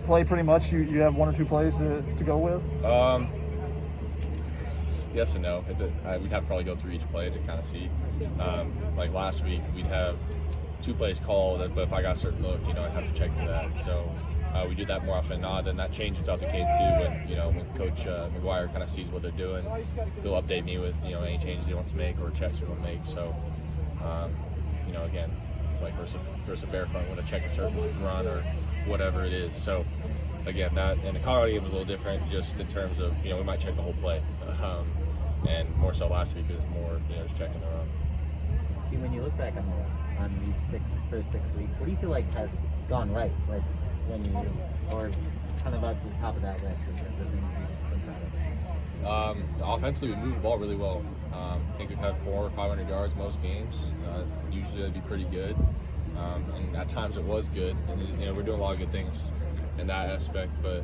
play pretty much? You have one or two plays to go with? Yes and no. We'd have to probably go through each play to kind of see. Like last week, we'd have 2 plays called, but if I got a certain look, I'd have to check to that. So we do that more often than not, and that changes throughout the game too. When Coach McGuire kind of sees what they're doing, he'll update me with any changes he wants to make or checks we want to make. So again, like versus a Bear front, we want to check a certain run or whatever it is. So again, that and the Colorado game was a little different, just in terms of we might check the whole play, and more so last week it was more just checking the run. When you look back on these first 6 weeks, what do you feel like has gone right? Like or kind of at the top of that list of the things you've been proud of? Offensively, we move the ball really well. I think we've had 400 or 500 yards most games. Usually that'd be pretty good, and at times it was good. And we're doing a lot of good things in that aspect, but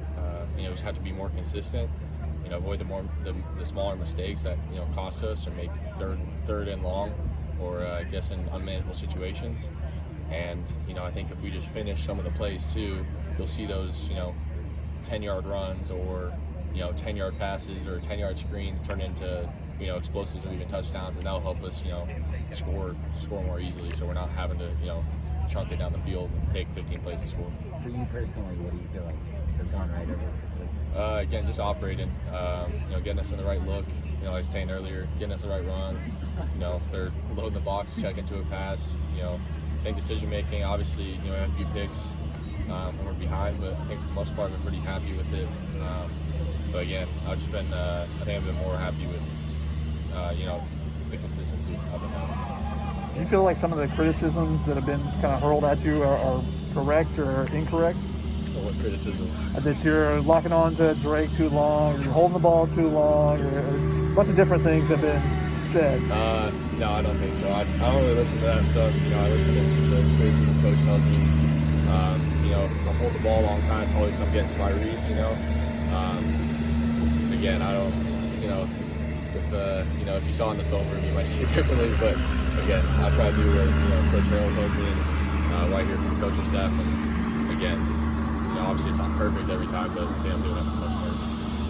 we just have to be more consistent. Avoid the smaller mistakes that cost us or make third and long, or I guess in unmanageable situations. And I think if we just finish some of the plays too, you'll see those 10-yard runs or 10-yard passes or 10-yard screens turn into explosives or even touchdowns, and that'll help us score more easily. So we're not having to chunk it down the field and take 15 plays to score. For you personally, what do you feel like has gone right over the 6 weeks? Again, just operating, getting us in the right look, like I was saying earlier, getting us the right run. If they're loading the box, check into a pass. I think decision making. Obviously, we have a few picks when we're behind, but I think for the most part, I've been pretty happy with it. But again, I think I've been more happy with the consistency of it. Do you feel like some of the criticisms that have been kind of hurled at you are correct or incorrect? What criticisms? That you're locking on to Drake too long, you're holding the ball too long, or a bunch of different things have been said. No, I don't think so. I don't really listen to that stuff. I listen to the criticism the coach tells me. If I hold the ball a long time, it's probably because I'm getting to my reads. Again, I don't. If you saw in the film room, you might see it differently. But again, I try to do what Coach Harrell tells me, and what I hear from the coaching staff. And again, obviously it's not perfect every time, but I think I'm doing it for the most part.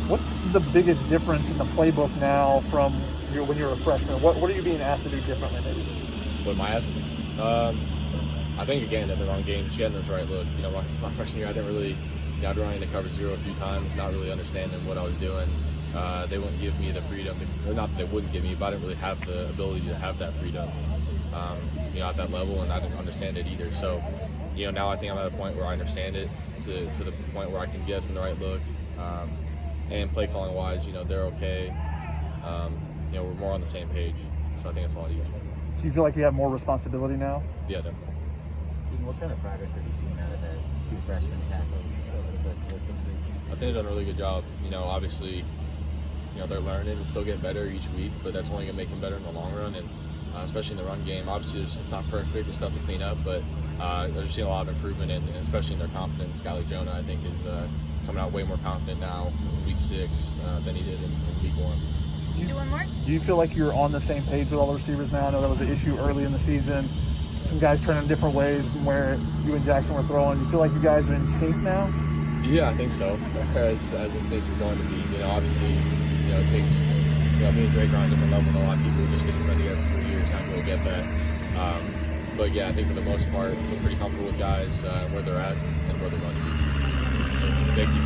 What's the biggest difference in the playbook now from when you were a freshman? What are you being asked to do differently, maybe? What am I asking? I think again in the wrong games, getting those right look. My freshman year, I didn't really. I'd run into cover zero a few times, not really understanding what I was doing. They wouldn't give me the freedom, or not that they wouldn't give me, but I didn't really have the ability to have that freedom, at that level, and I didn't understand it either. So, now I think I'm at a point where I understand it to the point where I can get us in the right look, and play calling wise, they're okay. We're more on the same page, so I think it's a lot easier. Do you feel like you have more responsibility now? Yeah, definitely. What kind of progress have you seen out of the 2 freshman tackles over the course of the 6 weeks? I think they've done a really good job. Obviously, they're learning and still getting better each week, but that's only going to make them better in the long run, and especially in the run game. Obviously, it's not perfect, there's stuff to clean up, but they're just seeing a lot of improvement, and especially in their confidence. Skylar Jonah, I think, is coming out way more confident now in week 6 than he did in week 1. Do one more? Do you feel like you're on the same page with all the receivers now? I know that was an issue early in the season. Some guys turning different ways from where you and Jackson were throwing. You feel like you guys are in sync now? Yeah, I think so. As in sync you're going to be. Obviously, it takes, me and Drake are on a different level than a lot of people just because we've been together for 3 years, not really get that. But yeah, I think for the most part, I feel pretty comfortable with guys, where they're at and where they're going to be. Thank you.